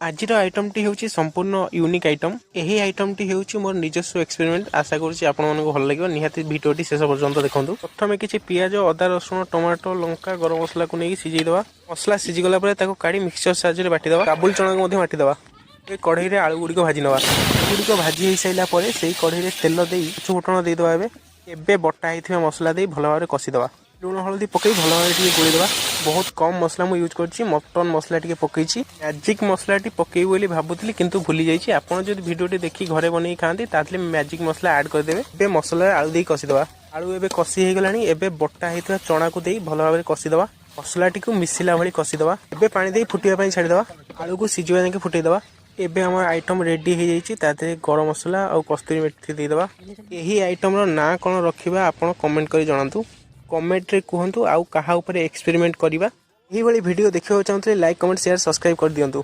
आजिर item T होची संपूर्ण unique item. यही आइटम टी होची मोर निजस्व एक्सपेरिमेंट। आशा करुच्ची आपण मानक भल लगे निहाती भिडियोटी शेष पर्यंत देखंतु। प्रथमे किछि पियाज अदा रसुण टमाटो लंका गरम मसला को नहीं सिझे दवा। मसला सिझी गला परे ताको काढी मिक्सचर साहाय्य बाटी दवा। काबुल चना को बाटी दवा। ए कढ़ई रे आलू गुडी को भाजी नवा। गुडी को भाजी हे साइला परे सेही कढ़ई रे तेल देई फुटण दे दवा। एबे बटा हेथिबा मसला देई भल भाबरे कसी दवा। लुण हल्दी पकई भल भाबरे टिके गोली दवा। बहुत कम मसला मु यूज करछि। मटन मसला टिके पकईछि। मैजिक मसला टी पकई बोली भाबुतली किंतु भूली जाइछि। आपण जदि भिडियोटी देखि घरे बनै खांती तातले मैजिक मसला ऐड कर देबे। एबे मसला आलू देई कसी दवा। आलू एबे कसी हे गलानी। एबे बटा हेथिबा चना को देई भल भाबरे कसी दवा। मसला टी को मिसिला भली कसी दवा। एबे पानी देई फुटिया पई छाडी दवा। आलू को सिझिबा जाके फुटै दवा। एबे हमर आइटम रेडी हो जाइछि। ताते गरम मसला और कस्तूरी मेथी दे दवा। एही आइटम रो ना कोन रखिबा आपण कमेंट करी जणांतु। कमेंट रे कहंतु आउ कहा ऊपर एक्सपेरिमेंट करिबा। एही भली वीडियो देखियो चाहते लाइक कमेंट शेयर सब्सक्राइब कर दियंतु।